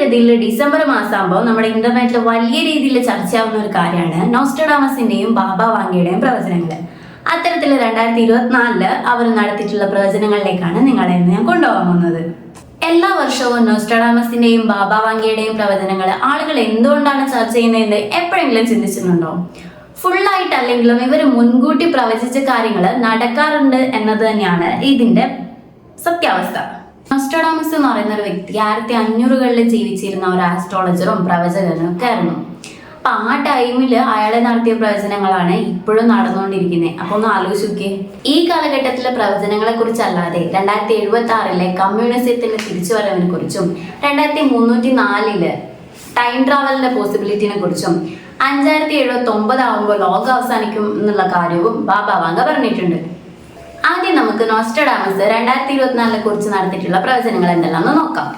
സാധാരണഗതിയിൽ ഡിസംബർ മാസമാകുമ്പോൾ നമ്മുടെ ഇന്റർനെറ്റിൽ വലിയ രീതിയിൽ ചർച്ചയാവുന്ന ഒരു കാര്യമാണ് നോസ്ട്രഡാമസിന്റെയും ബാബ വാങ്കയുടെയും പ്രവചനങ്ങൾ. അത്തരത്തിൽ 2024 അവർ നടത്തിയിട്ടുള്ള പ്രവചനങ്ങളിലേക്കാണ് നിങ്ങളെ ഇന്ന് ഞാൻ കൊണ്ടുപോകാൻ പോകുന്നത്. എല്ലാ വർഷവും നോസ്ട്രഡാമസിന്റെയും ബാബ വാങ്കയുടെയും പ്രവചനങ്ങൾ ആളുകൾ എന്തുകൊണ്ടാണ് ചർച്ച ചെയ്യുന്നതെന്ന് എപ്പോഴെങ്കിലും ചിന്തിച്ചിട്ടുണ്ടോ? ഫുള്ളായിട്ടല്ലെങ്കിലും ഇവർ മുൻകൂട്ടി പ്രവചിച്ച കാര്യങ്ങൾ നടക്കാറുണ്ട് എന്നത് തന്നെയാണ് ഇതിന്റെ സത്യാവസ്ഥ. നോസ്ട്രഡാമസ് എന്ന് പറയുന്ന ഒരു വ്യക്തി 1500കളിൽ ജീവിച്ചിരുന്ന ഒരു ആസ്ട്രോളജറും പ്രവചകനും ഒക്കെ ആയിരുന്നു. അപ്പൊ ആ ടൈമിൽ അയാളെ നടത്തിയ പ്രവചനങ്ങളാണ് ഇപ്പോഴും നടന്നുകൊണ്ടിരിക്കുന്നത്. അപ്പൊ ഒന്ന് ആലോചിച്ച് നോക്കിയേ. ഈ കാലഘട്ടത്തിലെ പ്രവചനങ്ങളെ കുറിച്ചല്ലാതെ 2076 കമ്മ്യൂണിസത്തിന്റെ തിരിച്ചുവരവിനെ കുറിച്ചും 2304 ടൈം ട്രാവലിന്റെ പോസിബിലിറ്റിനെ കുറിച്ചും 5079 ആവുമ്പോൾ ലോകം അവസാനിക്കും എന്നുള്ള കാര്യവും ബാബ വാങ്ക പറഞ്ഞിട്ടുണ്ട്. ആദ്യം നമുക്ക് നോസ്ട്രഡാമസ് 2024 കുറിച്ച് നടത്തിയിട്ടുള്ള പ്രവചനങ്ങൾ എന്തെല്ലാമെന്ന് നോക്കാം.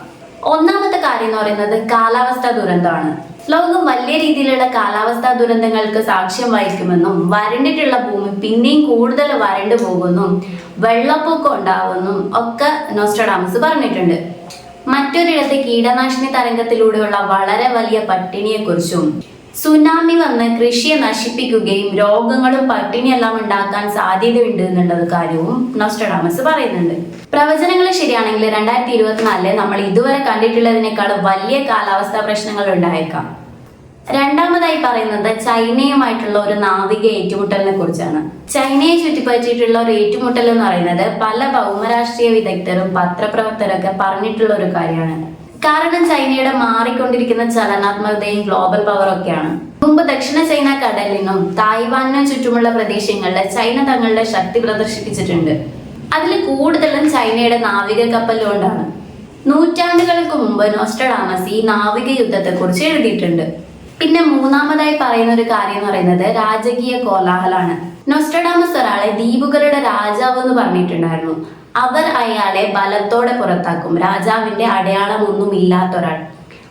ഒന്നാമത്തെ കാര്യം എന്ന് പറയുന്നത് കാലാവസ്ഥാ ദുരന്തമാണ്. ലോകം വലിയ രീതിയിലുള്ള കാലാവസ്ഥാ ദുരന്തങ്ങൾക്ക് സാക്ഷ്യം വഹിക്കുമെന്നും വരണ്ടിട്ടുള്ള ഭൂമി പിന്നെയും കൂടുതൽ വരണ്ടു പോകുമെന്നും വെള്ളപ്പൊക്കം ഉണ്ടാവുമെന്നും ഒക്കെ നോസ്ട്രഡാമസ് പറഞ്ഞിട്ടുണ്ട്. മറ്റൊരിടത്ത് കീടനാശിനി തരംഗത്തിലൂടെയുള്ള വളരെ വലിയ പട്ടിണിയെക്കുറിച്ചും സുനാമി വന്ന് കൃഷിയെ നശിപ്പിക്കുകയും രോഗങ്ങളും പട്ടിണിയെല്ലാം ഉണ്ടാക്കാൻ സാധ്യതയുണ്ട് എന്നുള്ള കാര്യവും നോസ്ട്രഡാമസ് പറയുന്നുണ്ട്. പ്രവചനങ്ങൾ ശരിയാണെങ്കിൽ 2024 നമ്മൾ ഇതുവരെ കണ്ടിട്ടുള്ളതിനേക്കാൾ വലിയ കാലാവസ്ഥാ പ്രശ്നങ്ങൾ ഉണ്ടായേക്കാം. രണ്ടാമതായി പറയുന്നത് ചൈനയുമായിട്ടുള്ള ഒരു നാവിക ഏറ്റുമുട്ടലിനെ കുറിച്ചാണ്. ചൈനയെ ചുറ്റിപ്പറ്റിയിട്ടുള്ള ഒരു ഏറ്റുമുട്ടൽ എന്ന് പറയുന്നത് പല ഭൗമരാഷ്ട്രീയ വിദഗ്ധരും പത്രപ്രവർത്തകരൊക്കെ പറഞ്ഞിട്ടുള്ള ഒരു കാര്യമാണ്. കാരണം ചൈനയുടെ മാറിക്കൊണ്ടിരിക്കുന്ന ചലനാത്മകതയും ഗ്ലോബൽ പവറും ഒക്കെയാണ്. മുമ്പ് ദക്ഷിണ ചൈന കടലിനും തായ്വാനിനും ചുറ്റുമുള്ള പ്രദേശങ്ങളിൽ ചൈന തങ്ങളുടെ ശക്തി പ്രദർശിപ്പിച്ചിട്ടുണ്ട്. അതിൽ കൂടുതലും ചൈനയുടെ നാവിക കപ്പലുകൊണ്ടാണ്. നൂറ്റാണ്ടുകൾക്ക് മുമ്പ് നോസ്ട്രഡാമസ് ഈ നാവിക യുദ്ധത്തെ കുറിച്ച് എഴുതിയിട്ടുണ്ട്. പിന്നെ മൂന്നാമതായി പറയുന്ന ഒരു കാര്യം എന്ന് പറയുന്നത് രാജകീയ കോലാഹലാണ്. നോസ്ട്രഡാമസ് ഒരാളെ ദ്വീപുകളുടെ രാജാവ് എന്ന് പറഞ്ഞിട്ടുണ്ടായിരുന്നു. അവർ അയാളെ ബലത്തോടെ പുറത്താക്കും, രാജാവിന്റെ അടയാളമൊന്നും ഇല്ലാത്ത ഒരാൾ.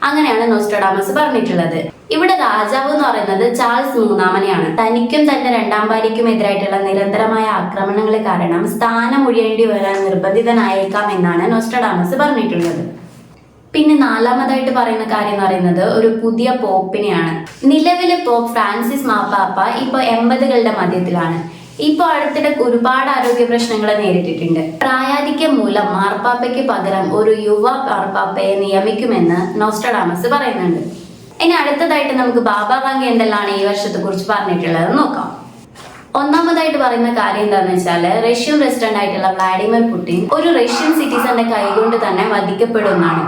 അങ്ങനെയാണ് നോസ്ട്രഡാമസ് പറഞ്ഞിട്ടുള്ളത്. ഇവിടെ രാജാവ് എന്ന് പറയുന്നത് ചാൾസ് മൂന്നാമനെയാണ്. തനിക്കും തന്റെ രണ്ടാം ഭാര്യയ്ക്കും എതിരായിട്ടുള്ള നിരന്തരമായ ആക്രമണങ്ങൾ കാരണം സ്ഥാനം ഒഴിയേണ്ടി വരാൻ നിർബന്ധിതനായേക്കാം എന്നാണ് നോസ്ട്രഡാമസ് പറഞ്ഞിട്ടുള്ളത്. പിന്നെ നാലാമതായിട്ട് പറയുന്ന കാര്യം എന്ന് പറയുന്നത് ഒരു പുതിയ പോപ്പിനെയാണ്. നിലവിലെ പോപ്പ് ഫ്രാൻസിസ് മാർപ്പാപ്പ ഇപ്പൊ 80കളുടെ മധ്യത്തിലാണ്. ഇപ്പൊ അടുത്തിടെ ഒരുപാട് ആരോഗ്യ പ്രശ്നങ്ങൾ നേരിട്ടിട്ടുണ്ട്. പ്രായാധിക്യം മൂലം മാർപ്പാപ്പയ്ക്ക് പകരം ഒരു യുവ മാർപ്പാപ്പയെ നിയമിക്കുമെന്ന് നോസ്ട്രഡാമസ് പറയുന്നുണ്ട്. ഇനി അടുത്തതായിട്ട് നമുക്ക് ബാബ വാങ്ക എന്തെല്ലാണ് ഈ വർഷത്തെ കുറിച്ച് പറഞ്ഞിട്ടുള്ളത് നോക്കാം. ഒന്നാമതായിട്ട് പറയുന്ന കാര്യം എന്താണെന്ന് വെച്ചാല് റഷ്യൻ പ്രസിഡന്റ് ആയിട്ടുള്ള വ്ളാഡിമിർ പുടിൻ ഒരു റഷ്യൻ സിറ്റിസന്റെ കൈകൊണ്ട് തന്നെ വധിക്കപ്പെടുമെന്നാണ്.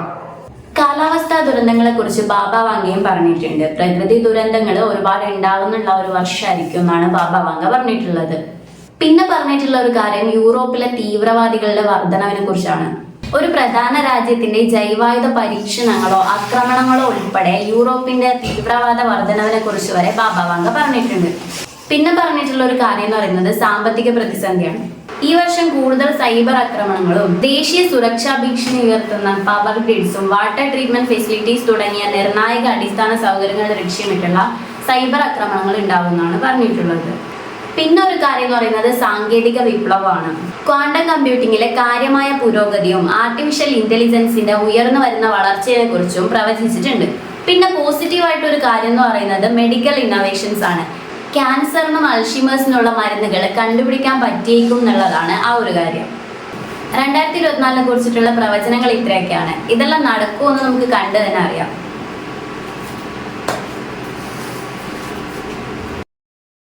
കാലാവസ്ഥാ ദുരന്തങ്ങളെ കുറിച്ച് ബാബ വാങ്കയും പറഞ്ഞിട്ടുണ്ട്. പ്രകൃതി ദുരന്തങ്ങൾ ഒരുപാട് ഉണ്ടാവുന്നുള്ള ഒരു വർഷമായിരിക്കും എന്നാണ് ബാബ വാങ്ക പറഞ്ഞിട്ടുള്ളത്. പിന്നെ പറഞ്ഞിട്ടുള്ള ഒരു കാര്യം യൂറോപ്പിലെ തീവ്രവാദികളുടെ വർധനവിനെ കുറിച്ചാണ്. ഒരു പ്രധാന രാജ്യത്തിന്റെ ജൈവായുധ പരീക്ഷണങ്ങളോ ആക്രമണങ്ങളോ ഉൾപ്പെടെ യൂറോപ്പിന്റെ തീവ്രവാദ വർധനവിനെ കുറിച്ച് വരെ ബാബ വാങ്ക പറഞ്ഞിട്ടുണ്ട്. പിന്നെ പറഞ്ഞിട്ടുള്ള ഒരു കാര്യം എന്ന് പറയുന്നത് സാമ്പത്തിക പ്രതിസന്ധിയാണ്. ഈ വർഷം കൂടുതൽ സൈബർ ആക്രമണങ്ങളും ദേശീയ സുരക്ഷാ ഭീഷണി ഉയർത്തുന്ന പവർ ഗ്രിഡ്സും വാട്ടർ ട്രീറ്റ്മെന്റ് ഫെസിലിറ്റീസ് തുടങ്ങിയ നിർണായക അടിസ്ഥാന സൗകര്യങ്ങൾ ലക്ഷ്യമിട്ടുള്ള സൈബർ ആക്രമണങ്ങൾ ഉണ്ടാവുമെന്നാണ് പറഞ്ഞിട്ടുള്ളത്. പിന്നെ ഒരു കാര്യം എന്ന് പറയുന്നത് സാങ്കേതിക വിപ്ലവമാണ്. ക്വാണ്ടം കമ്പ്യൂട്ടിങ്ങിലെ കാര്യമായ പുരോഗതിയും ആർട്ടിഫിഷ്യൽ ഇന്റലിജൻസിന്റെ ഉയർന്നു വരുന്ന വളർച്ചയെ കുറിച്ചും പ്രവചിച്ചിട്ടുണ്ട്. പിന്നെ പോസിറ്റീവായിട്ടൊരു കാര്യം എന്ന് പറയുന്നത് മെഡിക്കൽ ഇന്നോവേഷൻസ് ആണ്. ക്യാൻസറിനും അൾഷിമേഴ്സിനുള്ള മരുന്നുകൾ കണ്ടുപിടിക്കാൻ പറ്റിയേക്കും എന്നുള്ളതാണ് ആ ഒരു കാര്യം. 2024 കുറിച്ചിട്ടുള്ള പ്രവചനങ്ങൾ ഇത്രയൊക്കെയാണ്. ഇതെല്ലാം നടക്കുമെന്ന് നമുക്ക് കണ്ടു തന്നെ അറിയാം.